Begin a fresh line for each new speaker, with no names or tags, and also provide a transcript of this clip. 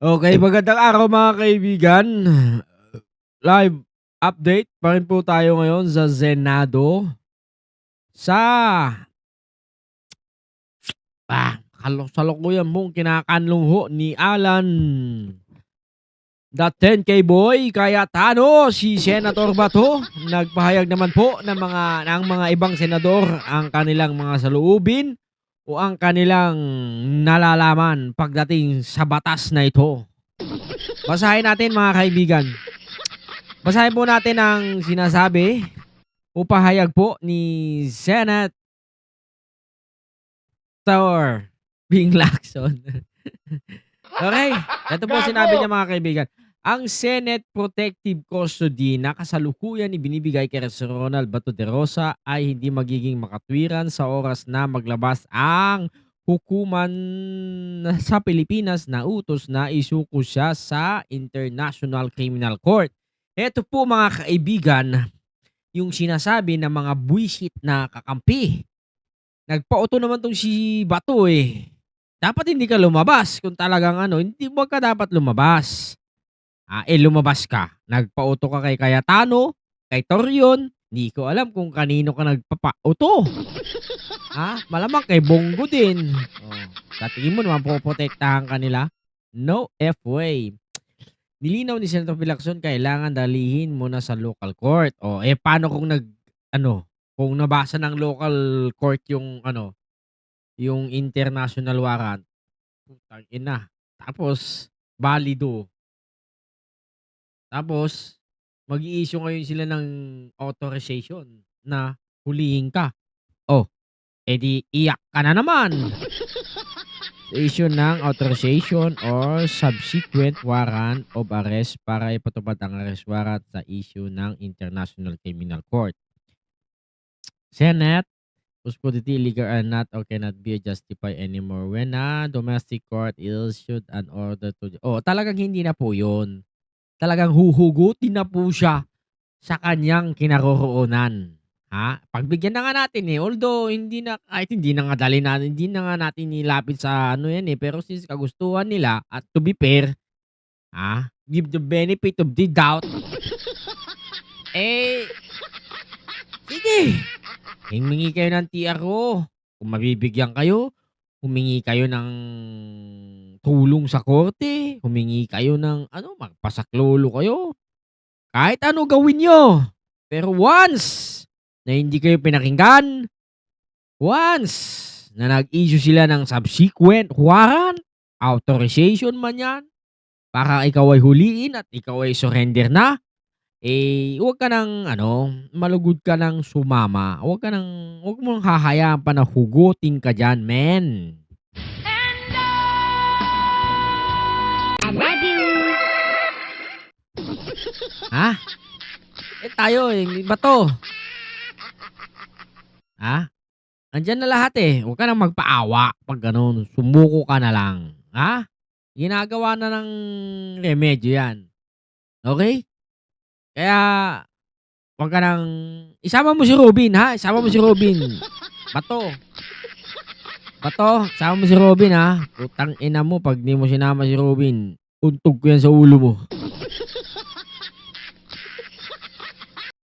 Okay, magandang araw mga kaibigan. Live update pa rin po tayo ngayon sa Senado. Sa kasalukuyan pong kinakanlong ho ni Alan, the 10K boy Cayetano, si Senator Bato. Nagpahayag naman po ng mga ibang senador ang kanilang mga saloobin o ang kanilang nalalaman pagdating sa batas na ito. Basahin natin mga kaibigan. Basahin po natin ang sinasabi o pahayag po ni Senator Bing Lacson. Okay, ito po sinabi niya mga kaibigan. Ang Senate Protective Custody na kasalukuyan ibinibigay kay Ronald Bato de Rosa ay hindi magiging makatwiran sa oras na maglabas ang hukuman sa Pilipinas na utos na isuko siya sa International Criminal Court. Ito po mga kaibigan, yung sinasabi ng mga buwisit na kakampi. Nagpauto naman 'tong si Bato, eh. Dapat hindi ka lumabas kung talagang ano, hindi wag ka dapat lumabas. Lumabas ka. Nagpauto ka kay Cayetano, kay Torion, hindi ko alam kung kanino ka nagpapauto. Malamang kay Bongo din. Oh, sa tingin mo naman poprotektahan ka nila? No F way. Nilinaw ni Senator Lacson kailangan dalhin muna sa local court. Paano kung kung nabasa ng local court yung yung international warrant, putang ina. Tapos balido. Tapos mag-i-issue ngayon sila ng authorization na hulihin ka. Oh, di iyak ka na naman. Sa issue ng authorization or subsequent warrant of arrest para ipatupad ang arrest warrant sa issue ng International Criminal Court. Senate, custody illegal or not or cannot be justified anymore when a domestic court issued an order to... talagang hindi na po yun. Talagang huhugutin na po siya sa kanyang kinaroroonan. Pagbigyan na nga natin, although kahit hindi na nga dali natin, hindi na nga natin nilapit sa pero since kagustuhan nila at to be fair, give the benefit of the doubt, sige, humingi kayo ng TRO. Kung mabibigyan kayo, humingi kayo ng tulong sa korte, humingi kayo ng magpasaklolo kayo. Kahit ano gawin nyo. Pero once na hindi kayo pinakinggan, once na nag-issue sila ng subsequent warrant, authorization man yan, para ikaw ay huliin at ikaw ay surrender na, huwag ka nang malugod ka nang sumama. Huwag mo nang hahayaan pa na hugutin ka dyan, men. Tayo, Bato. Nandiyan na lahat, huwag ka nang magpaawa pag gano'n. Sumuko ka na lang. Ginagawa na ng remedyo yan. Okay? Kaya, wag ka nang isama mo si Robin, isama mo si Robin. Bato, isama mo si Robin, putang ina mo pag di mo sinama si Robin, untog ko yan sa ulo mo.